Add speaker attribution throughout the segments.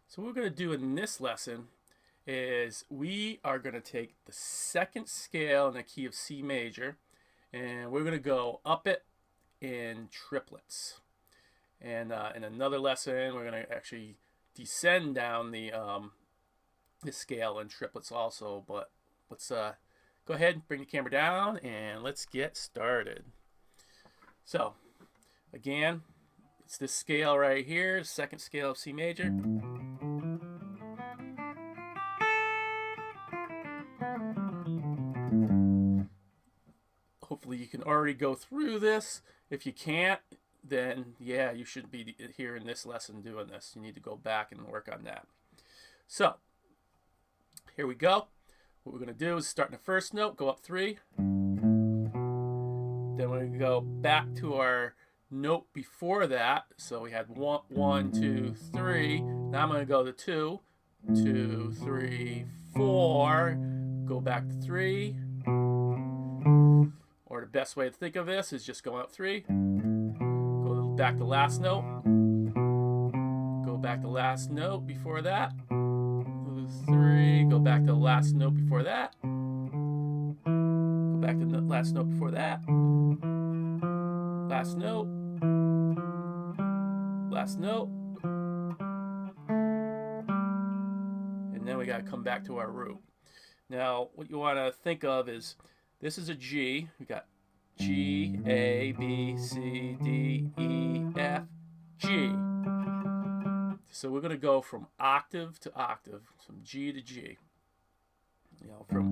Speaker 1: So what we're going to do in this lesson is we are going to take the second scale in the key of C major and we're going to go up it in triplets. And in another lesson we're going to actually descend down the scale in triplets also. But let's go ahead and bring the camera down and let's get started. So again, it's this scale right here, second scale of C major. Hopefully you can already go through this. If you can't, then yeah, you shouldn't be here in this lesson doing this. You need to go back and work on that. So here we go. What we're going to do is start in the first note, go up 3. Then we're going to go back to our note before that. So we had 1, 2, 3. Now I'm going to go to 2, 2, 3, 4. Go back to 3. Or the best way to think of this is just going up 3. Go back to last note. Go back to last note before that. 3. Go back to the last note before that. Go back to the last note before that. Last note. Last note. And then we got to come back to our root. Now, what you want to think of is this is a G. We got G, A, B, C, D, E, F, G. So we're going to go from octave to octave, from G to G. You know, from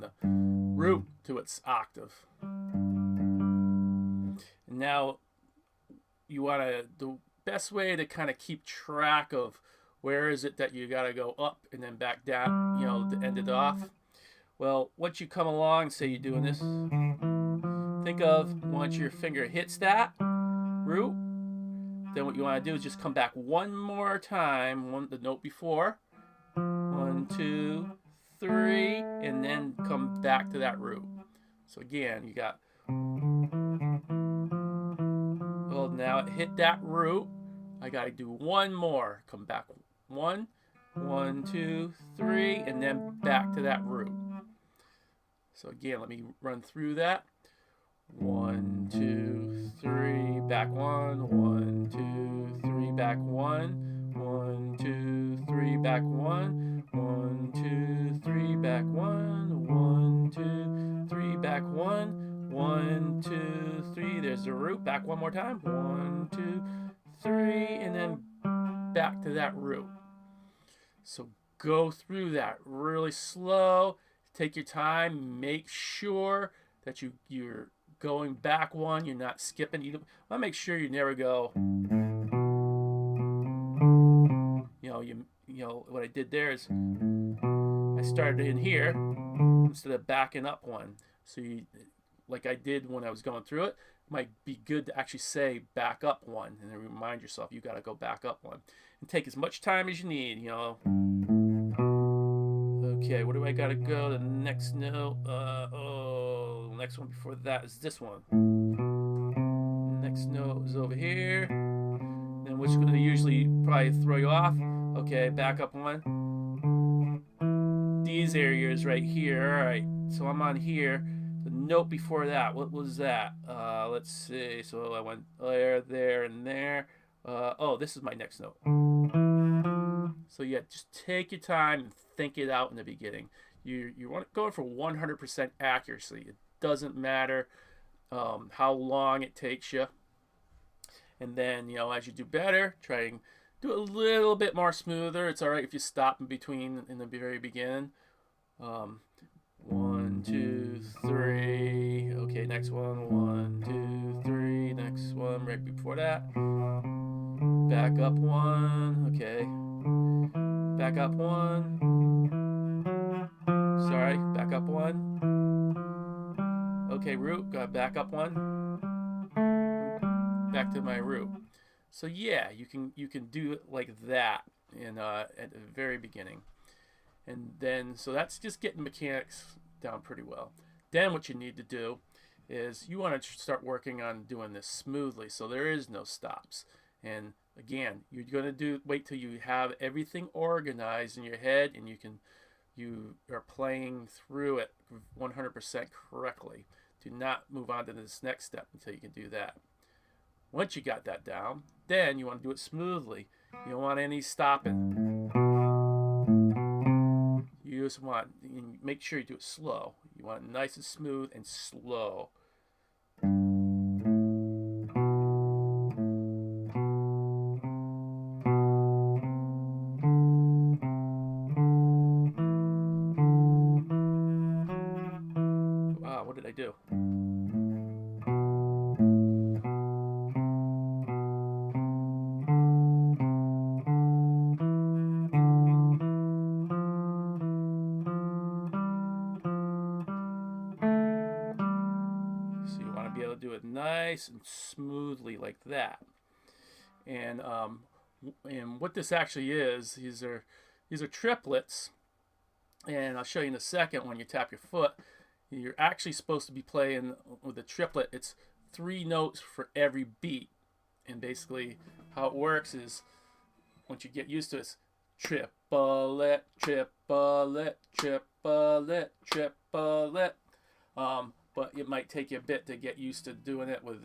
Speaker 1: the root to its octave. And now you want to, the best way to kind of keep track of where is it that you got to go up and then back down, you know, to end it off. Well, once you come along, say you're doing this, think of once your finger hits that root, then what you want to do is just come back one more time, the note before. 1, 2, 3, and then come back to that root. So again, you got, well, now it hit that root. I got to do one more. Come back 1, 1, 2, 3, and then back to that root. So again, let me run through that. 1, 2, 3, back 1, 1, 2, 3, back 1, 1, 2, 3, back 1, 1, 2, 3, back 1, 1, 2, 3, back 1, 1, 2, 3. There's the root. Back one more time. 1, 2, 3, and then back to that root. So go through that really slow. Take your time. Make sure that you're going back one. You're not skipping. You want to make sure you never go. You know what I did there is I started in here instead of backing up one. So you, like I did when I was going through it, might be good to actually say back up one and then remind yourself you got to go back up one and take as much time as you need. You know. Okay, where do I gotta go? The next note. The next one before that is this one. The next note is over here. Then which is gonna usually probably throw you off. Okay, back up one. These areas right here. All right, so I'm on here. The note before that, what was that? Let's see. So I went there, and there. Oh, this is my next note. So yeah, just take your time and think it out in the beginning. You want going for 100% accuracy. It doesn't matter how long it takes you. And then, you know, as you do better, try and do it a little bit more smoother. It's all right if you stop in between in the very beginning. 1, 2, 3. Okay, next one. 1, 2, 3. Next one right before that. Back up one. Okay. Back up one. Sorry, back up one. Okay, root, got back up one. Back to my root. So yeah, you can do it like that at the very beginning. And then so that's just getting mechanics down pretty well. Then what you need to do is you want to start working on doing this smoothly so there is no stops. And Again, you're going to wait till you have everything organized in your head and you are playing through it 100% correctly. Do not move on to this next step until you can do that. Once you got that down, then you want to do it smoothly. You don't want any stopping. You just want, you make sure you do it slow. You want it nice and smooth and slow. Wow, what did I do? So you want to be able to do it nice and smoothly like that. And what this actually is, these are triplets, and I'll show you in a second. When you tap your foot, you're actually supposed to be playing with a triplet. It's 3 notes for every beat, and basically how it works is once you get used to it, it's triplet, triplet, triplet, triplet. But it might take you a bit to get used to doing it with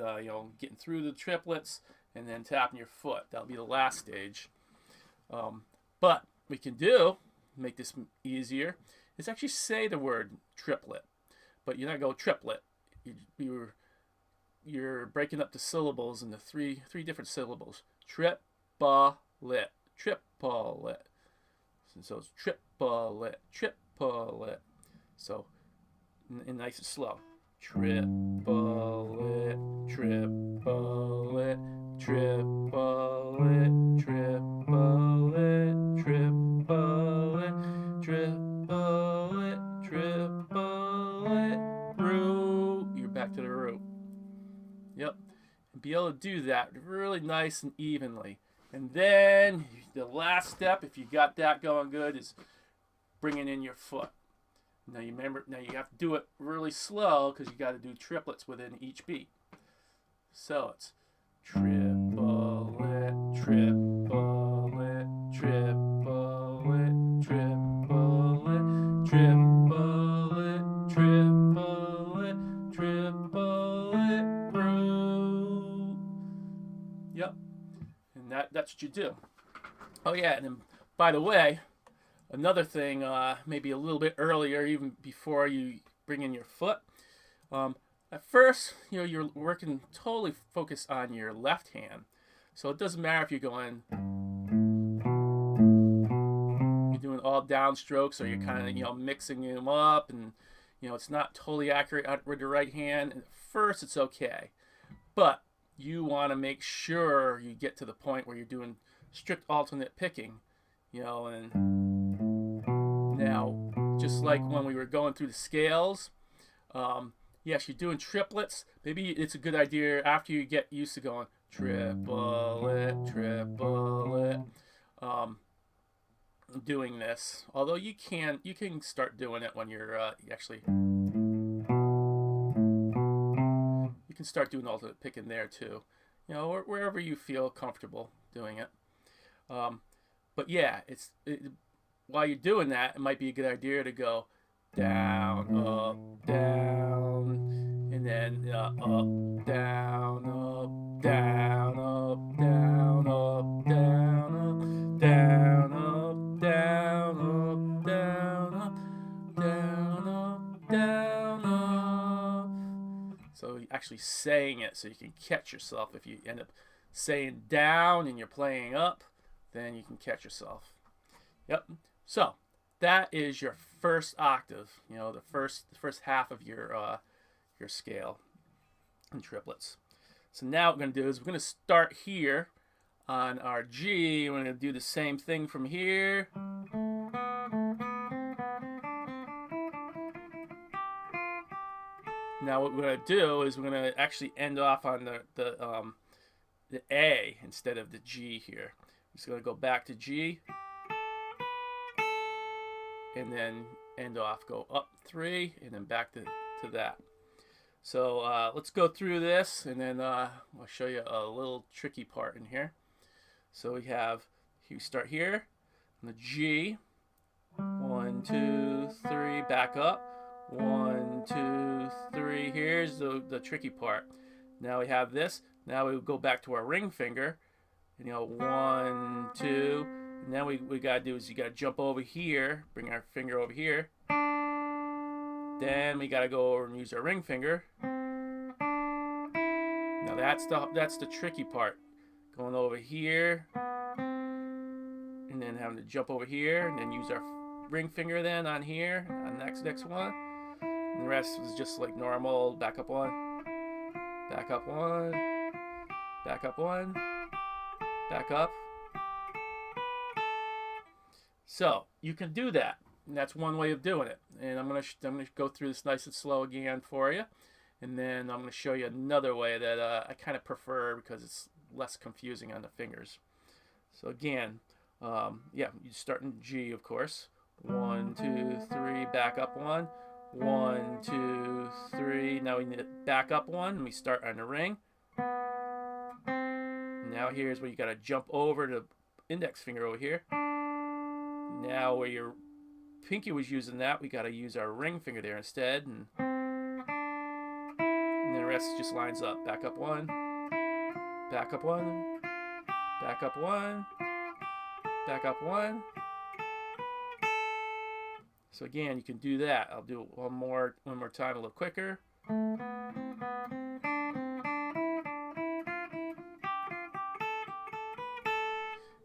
Speaker 1: getting through the triplets and then tapping your foot. That'll be the last stage. But we can make this easier, is actually say the word triplet, but you're not going triplet. You're breaking up the syllables into three different syllables. Triplet, triplet. So it's triplet, triplet. So and nice and slow. Triplet, triplet, triplet, triplet, triplet, triplet, triplet, root. You're back to the root. Yep. And be able to do that really nice and evenly. And then the last step, if you got that going good, is bringing in your foot. Now you have to do it really slow because you got to do triplets within each beat. So it's triplet, triplet, triplet, triplet, triplet, triplet, triplet, root. Yep. And that's what you do. Oh yeah, and then by the way, another thing, maybe a little bit earlier, even before you bring in your foot. At first, you're working totally focused on your left hand. So it doesn't matter if you're doing all downstrokes or you're kind of, mixing them up and, it's not totally accurate with the right hand. And at first, it's okay. But you want to make sure you get to the point where you're doing strict alternate picking, and now, just like when we were going through the scales, yes, you're doing triplets. Maybe it's a good idea after you get used to going triplet, triplet, doing this. Although you can start doing it when you're you can start doing alternate picking there too, or wherever you feel comfortable doing it. But yeah, while you're doing that, it might be a good idea to go down, up, down, and then up, down, up, down, up, down, up, down, up, down, up, down, up, down, up, down, up, down, up. So you're actually saying it so you can catch yourself. If you end up saying down and you're playing up, then you can catch yourself. Yep. So that is your first octave. The first half of your scale in triplets. So now what we're going to do is we're going to start here on our G. We're going to do the same thing from here. Now what we're going to do is we're going to actually end off on the A instead of the G here. I'm just going to go back to G. And then end off, go up 3, and then back to that. So let's go through this, and then I'll show you a little tricky part in here. So we have, you start here on the G. 1, 2, 3, back up. 1, 2, 3. Here's the tricky part. Now we have this. Now we go back to our ring finger. You know, 1, 2. And then we gotta do is you gotta jump over here, bring our finger over here. Then we gotta go over and use our ring finger. Now that's the tricky part. Going over here, and then having to jump over here, and then use our ring finger then on here, on next one. And the rest was just like normal. Back up 1, back up 1, back up 1, back up. So you can do that, and that's one way of doing it. And I'm gonna go through this nice and slow again for you, and then I'm gonna show you another way that I kind of prefer because it's less confusing on the fingers. So again, yeah, you start in G, of course. 1, 2, 3, back up 1. 1, 2, 3. Now we need to back up 1, and we start on the ring. Now here's where you gotta jump over the index finger over here. Now where your pinky was using that, we gotta use our ring finger there instead, and the rest just lines up. Back up 1, back up 1, back up 1, back up 1. So again, you can do that. I'll do it one more time, a little quicker.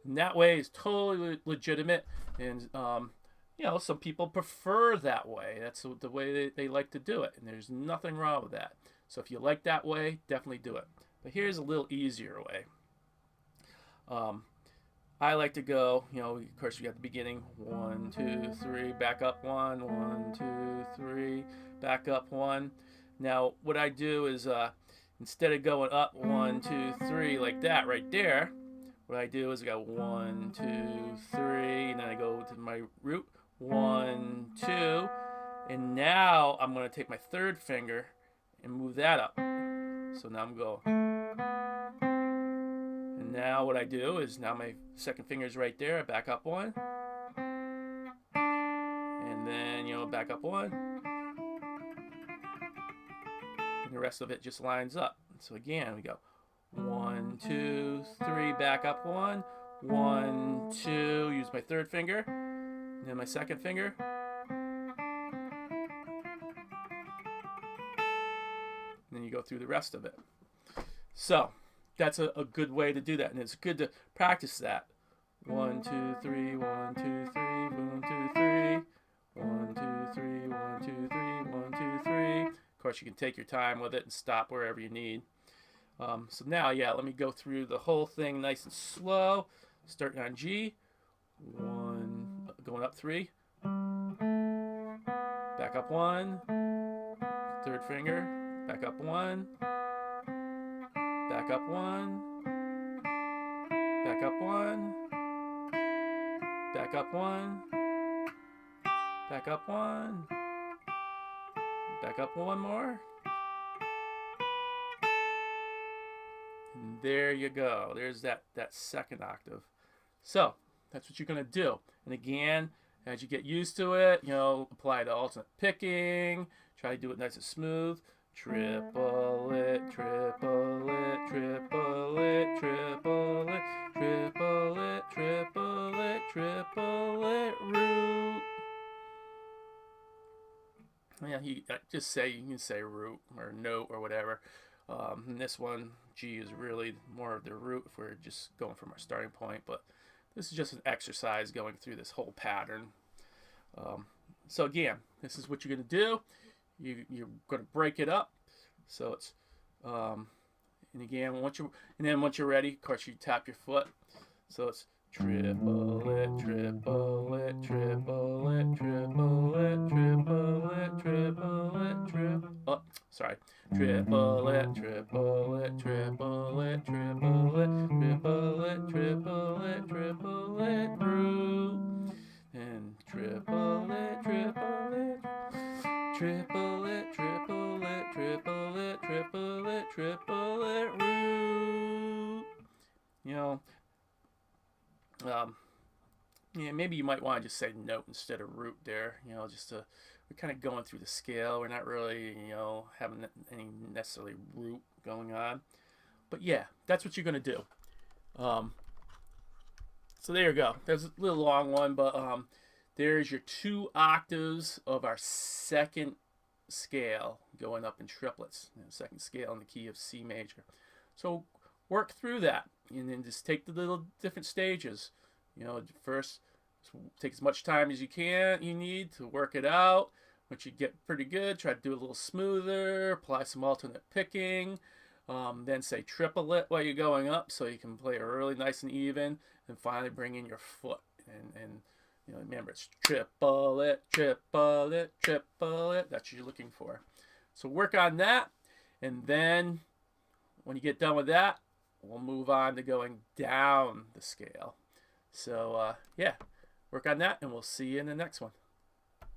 Speaker 1: And that way is totally legitimate, and you know, some people prefer that way. That's the way they like to do it, and there's nothing wrong with that. So if you like that way, definitely do it. But here's a little easier way. I like to go, you know, of course we got the beginning, 1, 2, 3, back up 1, 1, 2, 3, back up 1. Now what I do is instead of going up 1, 2, 3 like that right there, what I do is I go 1, 2, 3, and then I go to my root, 1, 2, and now I'm going to take my third finger and move that up. So now I'm going. And now what I do is now my second finger is right there. I back up 1, and then, you know, back up 1, and the rest of it just lines up. So again, we go 1, 2, 3, back up 1, 1, 2, use my third finger, and then my second finger, and then you go through the rest of it. So that's a good way to do that, and it's good to practice that. 1, 2, 3, 1, 2, 3, 1, 2, 3, 1, 2, 3, 1, 2, 3, 1, 2, 3. Of course, you can take your time with it and stop wherever you need. So now, yeah, let me go through the whole thing nice and slow. Starting on G, 1, going up 3, back up 1, third finger, back up 1, back up 1, back up 1, back up 1, back up 1, back up 1 more. And there you go. There's that second octave. So that's what you're going to do. And again, as you get used to it, you know, apply the alternate picking. Try to do it nice and smooth. Triplet, triplet, triplet, triplet, triplet, triplet, triplet, root. Yeah, you can say root or note or whatever. And this one, G, is really more of the root if we're just going from our starting point, but this is just an exercise going through this whole pattern. So again, this is what you're going to do. You're going to break it up. So it's, and again, once you're ready, of course, you tap your foot. So it's triplet, triplet, triplet, triplet, triplet, triplet, triplet. Oh, sorry. Triplet, triplet, triplet, triplet, triplet, triplet, triplet, root. And triplet, triplet, triplet, triplet, triplet, triplet, triplet, root. You know, Yeah, maybe you might want to just say note instead of root there. You know, just to, we're kind of going through the scale. We're not really, you know, having any necessarily root going on. But yeah, that's what you're going to do. Um, so there you go. There's a little long one, but there's your 2 octaves of our second scale going up in triplets. You know, second scale in the key of C major. So work through that, and then just take the little different stages. You know, first take as much time as you need to work it out. Once you get pretty good, try to do it a little smoother, apply some alternate picking, then say triplet while you're going up so you can play it really nice and even, and finally bring in your foot. And you know, remember, it's triplet, triplet, triplet. That's what you're looking for. So work on that, and then when you get done with that, we'll move on to going down the scale. So yeah, work on that, and we'll see you in the next one.